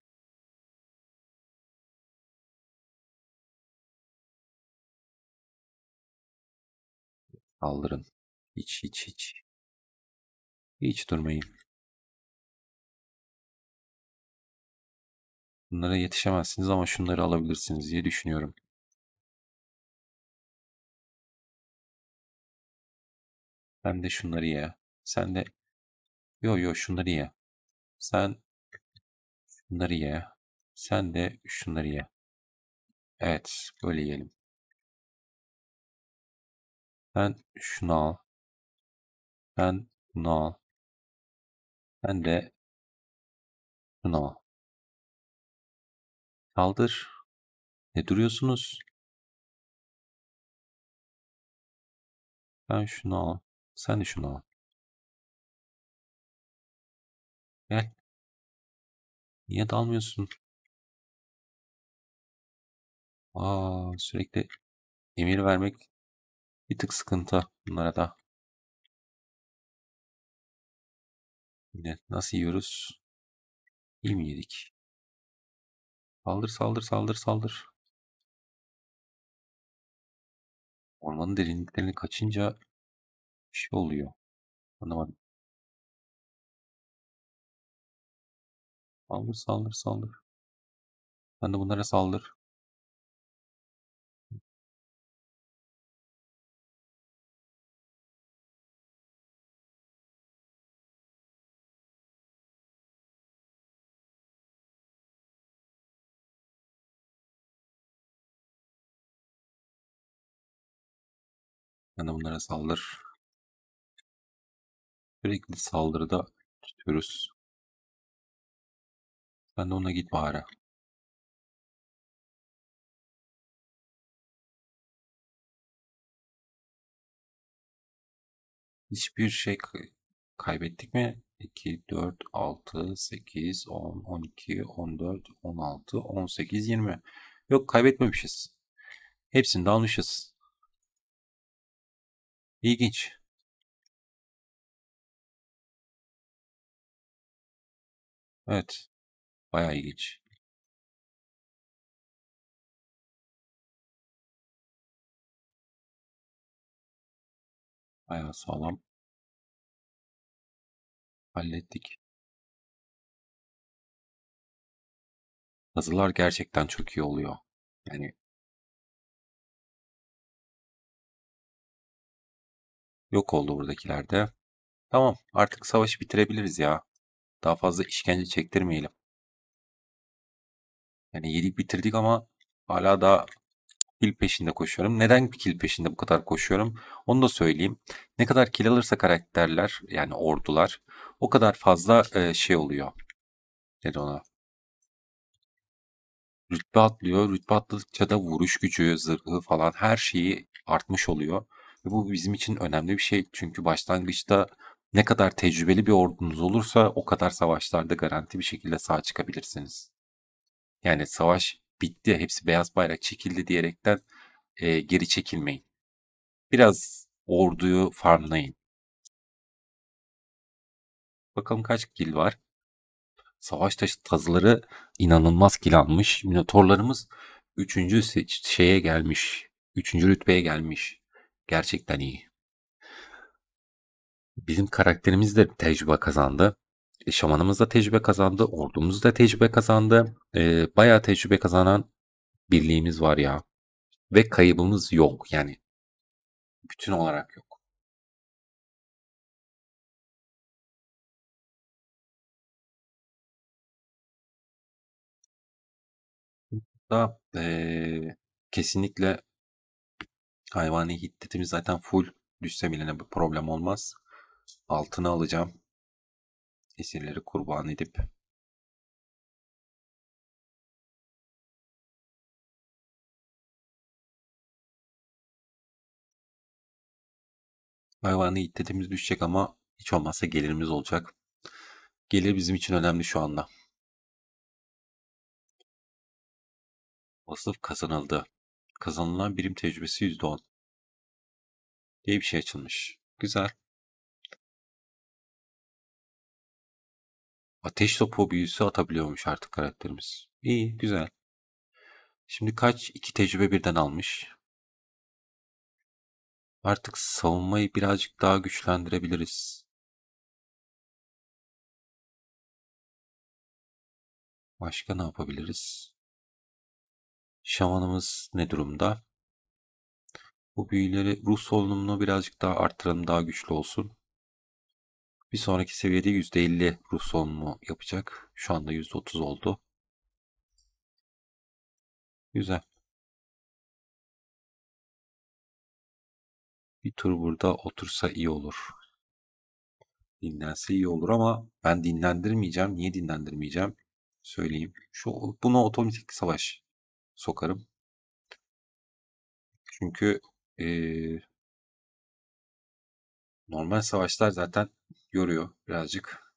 Saldırın. Hiç. Hiç durmayın. Bunlara yetişemezsiniz ama şunları alabilirsiniz diye düşünüyorum. Sen de şunları ye. Sen de... Yo şunları ye. Sen şunları ye. Sen de şunları ye. Evet, böyle yiyelim. Sen şunu al. Sen bunu al. Sen de şunu al. Kaldır. Ne duruyorsunuz? Ben şunu al. Sen de şunu al. Gel. Niye dalmıyorsun? Sürekli emir vermek bir tık sıkıntı bunlara da. Yine nasıl yiyoruz? İyi mi yedik? Saldır. Ormanın derinliklerini kaçınca bir şey oluyor. Anlamadım. Saldır. Sen de bunlara saldır. Sen de bunlara saldır. Sürekli saldırıda tutuyoruz. Sen de ona git bari. Hiçbir şey kaybettik mi? 2, 4, 6, 8, 10, 12, 14, 16, 18, 20. Yok kaybetmemişiz. Hepsini de almışız. İlginç. Evet. Bayağı ilginç. Bayağı sağlam hallettik. Puzzle'lar gerçekten çok iyi oluyor. Yani yok oldu buradakiler de. Tamam artık savaşı bitirebiliriz ya. Daha fazla işkence çektirmeyelim. Yani yedik bitirdik ama hala daha kill peşinde koşuyorum. Neden kill peşinde bu kadar koşuyorum? Onu da söyleyeyim. Ne kadar kill alırsa karakterler yani ordular o kadar fazla şey oluyor. Ne ona? Rütbe atlıyor. Rütbe atladıkça da vuruş gücü, zırhı falan her şeyi artmış oluyor. Ve bu bizim için önemli bir şey. Çünkü başlangıçta ne kadar tecrübeli bir ordunuz olursa o kadar savaşlarda garanti bir şekilde sağ çıkabilirsiniz. Yani savaş bitti, hepsi beyaz bayrak çekildi diyerekten geri çekilmeyin. Biraz orduyu farmlayın. Bakalım kaç kill var. Savaş taşı tazıları inanılmaz kill almış. Minotorlarımız 3. şeye gelmiş. 3. rütbeye gelmiş. Gerçekten iyi. Bizim karakterimiz de tecrübe kazandı. Şamanımız da tecrübe kazandı. Ordumuz da tecrübe kazandı. Bayağı tecrübe kazanan birliğimiz var ya. Ve kaybımız yok. Yani bütün olarak yok. Da kesinlikle Hayvani hiddetimiz zaten full. Düşse bile bir problem olmaz. Altını alacağım. Esirleri kurban edip. Hayvani hiddetimiz düşecek ama hiç olmazsa gelirimiz olacak. Gelir bizim için önemli şu anda. Vasıf kazanıldı. Kazanılan birim tecrübesi %10 diye bir şey açılmış. Güzel. Ateş topu büyüsü atabiliyormuş artık karakterimiz. İyi, güzel. Şimdi kaç? 2 tecrübe birden almış. Artık savunmayı birazcık daha güçlendirebiliriz. Başka ne yapabiliriz? Şamanımız ne durumda? Bu büyüleri ruh solunumunu birazcık daha arttıralım, daha güçlü olsun. Bir sonraki seviyede %50 ruh solunumu yapacak. Şu anda %30 oldu. Güzel. Bir tur burada otursa iyi olur. Dinlense iyi olur ama ben dinlendirmeyeceğim. Niye dinlendirmeyeceğim? Söyleyeyim. Buna otomatik savaş sokarım. Çünkü normal savaşlar zaten yoruyor birazcık.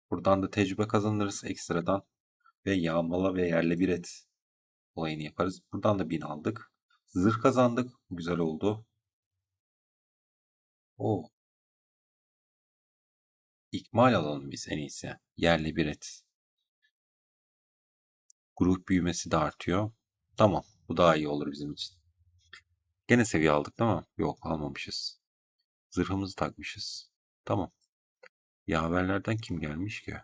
Buradan da tecrübe kazanırız ekstradan. Ve yağmala ve yerle bir et olayını yaparız. Buradan da 1000 aldık. Zırh kazandık. Güzel oldu. O ikmal alalım biz en iyisi. Yerle bir et. Grup büyümesi de artıyor. Tamam. Bu daha iyi olur bizim için. Gene seviye aldık değil mi? Yok, almamışız. Zırhımızı takmışız. Tamam. Yaverlerden kim gelmiş ki?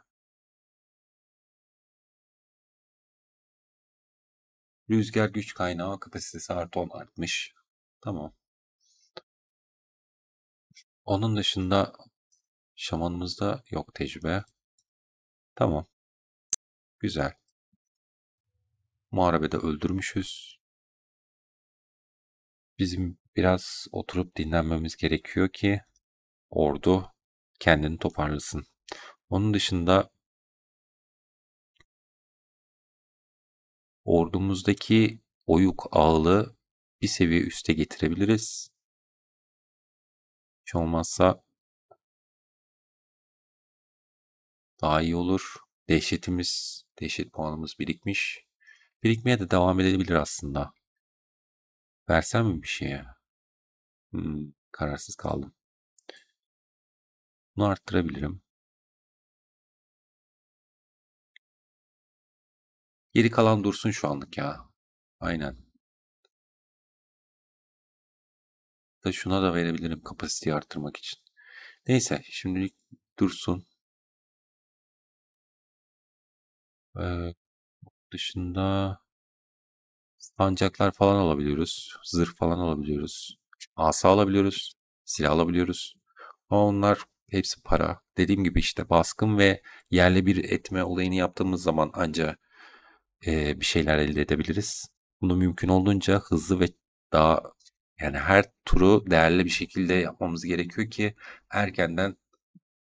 Rüzgar güç kaynağı kapasitesi +10 artmış. Tamam. Onun dışında şamanımızda yok tecrübe. Tamam. Güzel. Muharebede öldürmüşüz. Bizim biraz oturup dinlenmemiz gerekiyor ki ordu kendini toparlasın. Onun dışında ordumuzdaki oyuk ağlı bir seviye üste getirebiliriz. Hiç olmazsa daha iyi olur. Dehşet puanımız birikmiş. Birikmeye de devam edebilir aslında. Versem mi bir şeye? Kararsız kaldım. Bunu arttırabilirim. Geri kalan dursun şu anlık ya. Aynen. Da şuna da verebilirim kapasiteyi arttırmak için. Neyse şimdilik dursun. Ee, dışında sancaklar falan alabiliyoruz. Zırh falan alabiliyoruz. Asa alabiliyoruz. Silah alabiliyoruz. Ama onlar hepsi para. Dediğim gibi işte baskın ve yerle bir etme olayını yaptığımız zaman anca bir şeyler elde edebiliriz. Bunu mümkün olduğunca hızlı ve daha yani her turu değerli bir şekilde yapmamız gerekiyor ki erkenden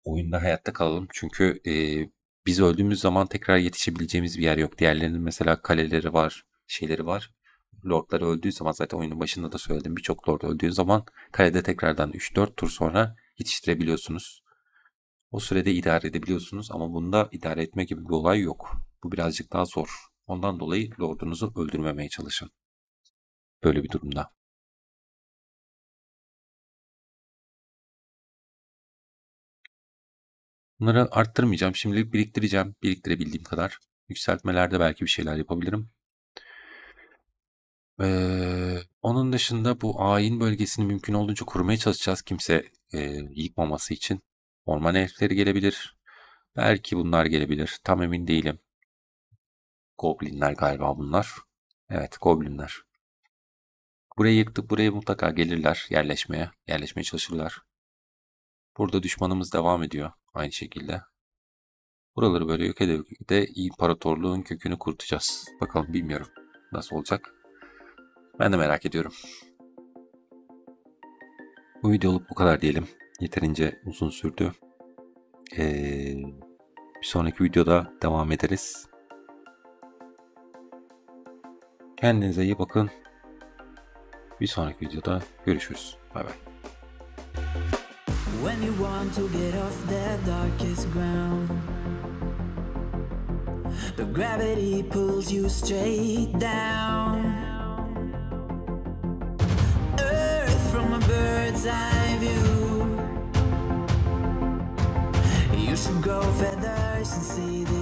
oyunda hayatta kalalım. Çünkü biz öldüğümüz zaman tekrar yetişebileceğimiz bir yer yok. Diğerlerinin mesela kaleleri var, şeyleri var. Lordlar öldüğü zaman zaten oyunun başında da söyledim. Birçok lord öldüğü zaman kalede tekrardan 3-4 tur sonra yetiştirebiliyorsunuz. O sürede idare edebiliyorsunuz ama bunda idare etme gibi bir olay yok. Bu birazcık daha zor. Ondan dolayı lordunuzu öldürmemeye çalışın. Böyle bir durumda. Bunları arttırmayacağım. Şimdilik biriktireceğim. Biriktirebildiğim kadar. Yükseltmelerde belki bir şeyler yapabilirim. Onun dışında bu ayin bölgesini mümkün olduğunca korumaya çalışacağız. Kimse yıkmaması için. Orman elfleri gelebilir. Belki bunlar gelebilir. Tam emin değilim. Goblinler galiba bunlar. Evet, goblinler. Burayı yıktık. Buraya mutlaka gelirler yerleşmeye. Yerleşmeye çalışırlar. Burada düşmanımız devam ediyor. Aynı şekilde. Buraları böyle yok edip de imparatorluğun kökünü kurtacağız. Bakalım bilmiyorum nasıl olacak. Ben de merak ediyorum. Bu videoluk bu kadar diyelim. Yeterince uzun sürdü. Bir sonraki videoda devam ederiz. Kendinize iyi bakın. Bir sonraki videoda görüşürüz. Bay bay. When you want to get off the darkest ground, but gravity pulls you straight down. Earth from a bird's eye view. You should grow feathers and see the